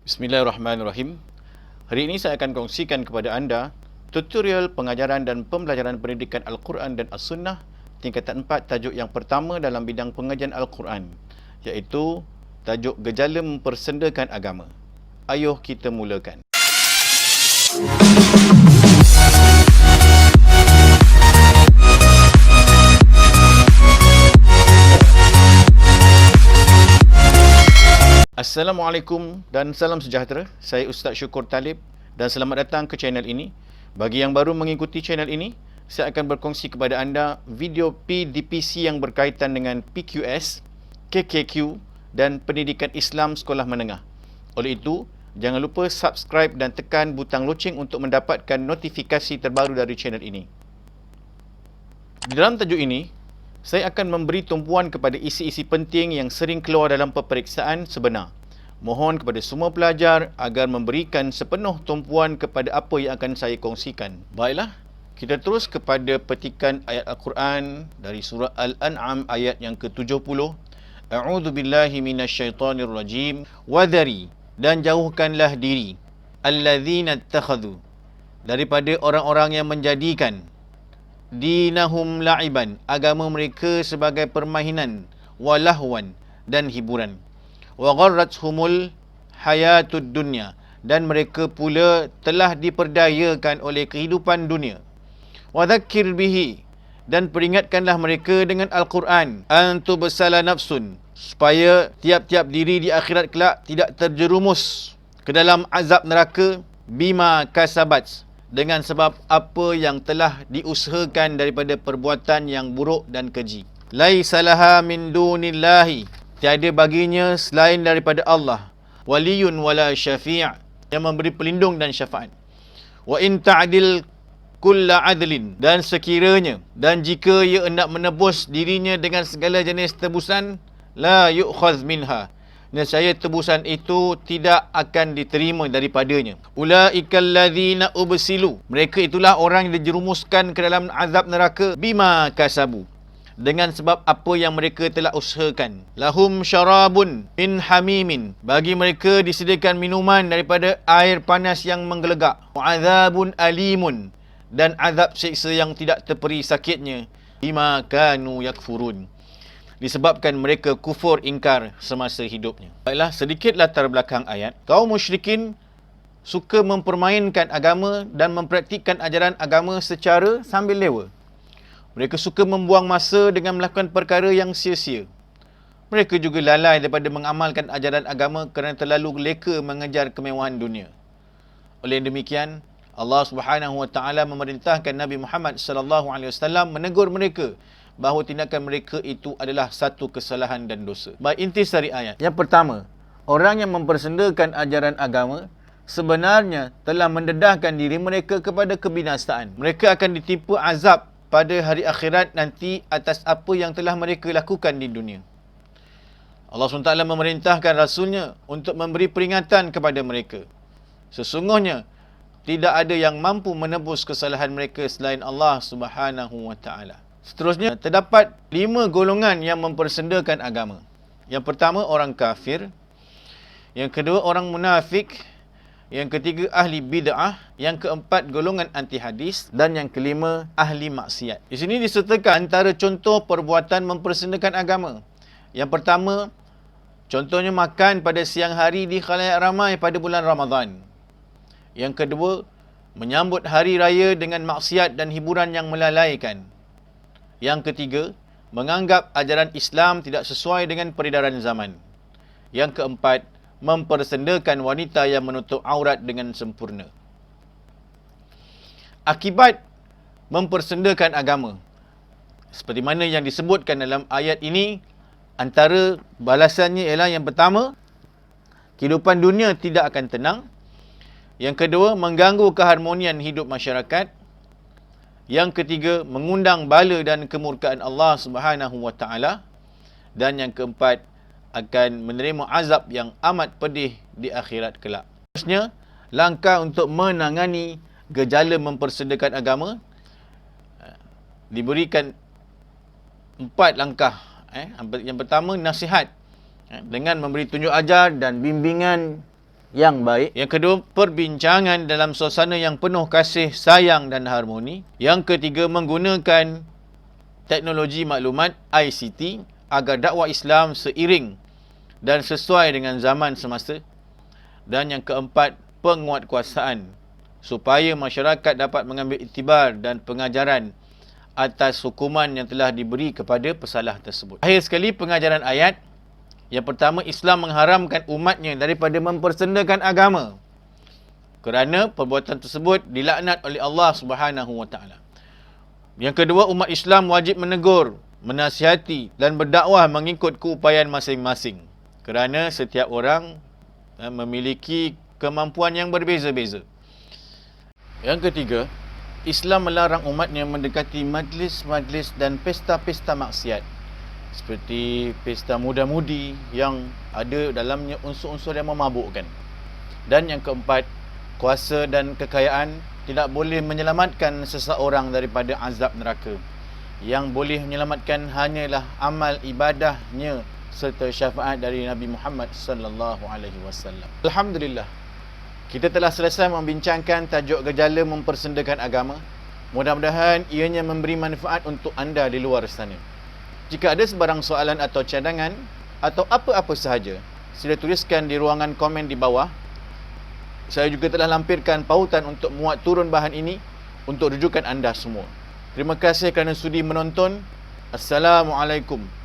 Bismillahirrahmanirrahim. Hari ini saya akan kongsikan kepada anda tutorial pengajaran dan pembelajaran pendidikan Al-Quran dan As-Sunnah tingkatan 4 tajuk yang pertama dalam bidang pengajian Al-Quran, iaitu tajuk gejala mempersendakan agama. Ayuh kita mulakan. Assalamualaikum dan salam sejahtera. Saya Ustaz Syukur Talib dan selamat datang ke channel ini. Bagi yang baru mengikuti channel ini, saya akan berkongsi kepada anda video PDPC yang berkaitan dengan PQS, KKQ dan Pendidikan Islam Sekolah Menengah. Oleh itu, jangan lupa subscribe dan tekan butang loceng untuk mendapatkan notifikasi terbaru dari channel ini. Di dalam tajuk ini, saya akan memberi tumpuan kepada isi-isi penting yang sering keluar dalam peperiksaan sebenar. Mohon kepada semua pelajar agar memberikan sepenuh tumpuan kepada apa yang akan saya kongsikan. Baiklah, kita terus kepada petikan ayat Al-Quran dari surah Al-An'am ayat yang ke-70. A'udzu billahi minasyaitonir rajim. Wadhari, dan jauhkanlah diri, alladzina ittakhadhu, daripada orang-orang yang menjadikan dinahum la'iban, agama mereka sebagai permainan, walahwan, dan hiburan, wa gharrathumul hayatud dunya, dan mereka pula telah diperdayakan oleh kehidupan dunia. Wa dhakkir bihi, dan peringatkanlah mereka dengan Al-Quran, antu bersala nafsun, supaya tiap-tiap diri di akhirat kelak tidak terjerumus ke dalam azab neraka, bima kasabat, dengan sebab apa yang telah diusahakan daripada perbuatan yang buruk dan keji. Laisa laha min dunillahi, tiada baginya selain daripada Allah, waliyun wala syafi', yang memberi pelindung dan syafaat. Wa in ta'dil kulla adlin, dan sekiranya dan jika ia hendak menebus dirinya dengan segala jenis tebusan, la yu'khadz minha, nescaya tebusan itu tidak akan diterima daripadanya. Ulaikal ladzina ubsilu, mereka itulah orang yang dijerumuskan ke dalam azab neraka, bima kasabu, dengan sebab apa yang mereka telah usahakan. Lahum syarabun min hamimin, bagi mereka disediakan minuman daripada air panas yang menggelegak. Wa'adzabun alimun, dan azab siksa yang tidak terperi sakitnya, bima kanu yakfurun, disebabkan mereka kufur ingkar semasa hidupnya. Baiklah, sedikit latar belakang ayat. Kaum musyrikin suka mempermainkan agama dan mempraktikkan ajaran agama secara sambil lewa. Mereka suka membuang masa dengan melakukan perkara yang sia-sia. Mereka juga lalai daripada mengamalkan ajaran agama kerana terlalu leka mengejar kemewahan dunia. Oleh demikian, Allah Subhanahu wa taala memerintahkan Nabi Muhammad sallallahu alaihi wasallam menegur mereka bahawa tindakan mereka itu adalah satu kesalahan dan dosa. Baik, intisari ayat. Yang pertama, orang yang mempersendakan ajaran agama sebenarnya telah mendedahkan diri mereka kepada kebinasaan. Mereka akan ditimpa azab pada hari akhirat nanti atas apa yang telah mereka lakukan di dunia. Allah SWT memerintahkan Rasulnya untuk memberi peringatan kepada mereka. Sesungguhnya tidak ada yang mampu menebus kesalahan mereka selain Allah Subhanahu wa taala. Seterusnya, terdapat 5 golongan yang mempersendakan agama. Yang pertama, orang kafir. Yang kedua, orang munafik. Yang ketiga, ahli bid'ah. Yang keempat, golongan anti hadis. Dan yang kelima, ahli maksiat. Di sini disertakan antara contoh perbuatan mempersendakan agama. Yang pertama, contohnya makan pada siang hari di khalayak ramai pada bulan Ramadan. Yang kedua, menyambut hari raya dengan maksiat dan hiburan yang melalaikan. Yang ketiga, menganggap ajaran Islam tidak sesuai dengan peredaran zaman. Yang keempat, mempersendakan wanita yang menutup aurat dengan sempurna. Akibat mempersendakan agama, seperti mana yang disebutkan dalam ayat ini, antara balasannya ialah yang pertama, kehidupan dunia tidak akan tenang. Yang kedua, mengganggu keharmonian hidup masyarakat. Yang ketiga, mengundang bala dan kemurkaan Allah Subhanahu wa taala. Dan yang keempat, akan menerima azab yang amat pedih di akhirat kelak. Seterusnya, langkah untuk menangani gejala mempersendakan agama diberikan 4 langkah. Yang pertama, nasihat, dengan memberi tunjuk ajar dan bimbingan yang baik. Yang kedua, perbincangan dalam suasana yang penuh kasih, sayang dan harmoni. Yang ketiga, menggunakan teknologi maklumat ICT agar dakwah Islam seiring dan sesuai dengan zaman semasa. Dan yang keempat, penguatkuasaan supaya masyarakat dapat mengambil iktibar dan pengajaran atas hukuman yang telah diberi kepada pesalah tersebut. Akhir sekali, pengajaran ayat. Yang pertama, Islam mengharamkan umatnya daripada mempersendakan agama kerana perbuatan tersebut dilaknat oleh Allah Subhanahu Wa Taala. Yang kedua, umat Islam wajib menegur, menasihati dan berdakwah mengikut keupayaan masing-masing kerana setiap orang memiliki kemampuan yang berbeza-beza. Yang ketiga, Islam melarang umatnya mendekati majlis-majlis dan pesta-pesta maksiat seperti pesta muda-mudi yang ada dalamnya unsur-unsur yang memabukkan. Dan yang keempat, kuasa dan kekayaan tidak boleh menyelamatkan seseorang daripada azab neraka. Yang boleh menyelamatkan hanyalah amal ibadahnya serta syafaat dari Nabi Muhammad sallallahu alaihi wasallam. Alhamdulillah, kita telah selesai membincangkan tajuk gejala mempersendakan agama. Mudah-mudahan ianya memberi manfaat untuk anda di luar sana. Jika ada sebarang soalan atau cadangan atau apa-apa sahaja, sila tuliskan di ruangan komen di bawah. Saya juga telah lampirkan pautan untuk muat turun bahan ini untuk rujukan anda semua. Terima kasih kerana sudi menonton. Assalamualaikum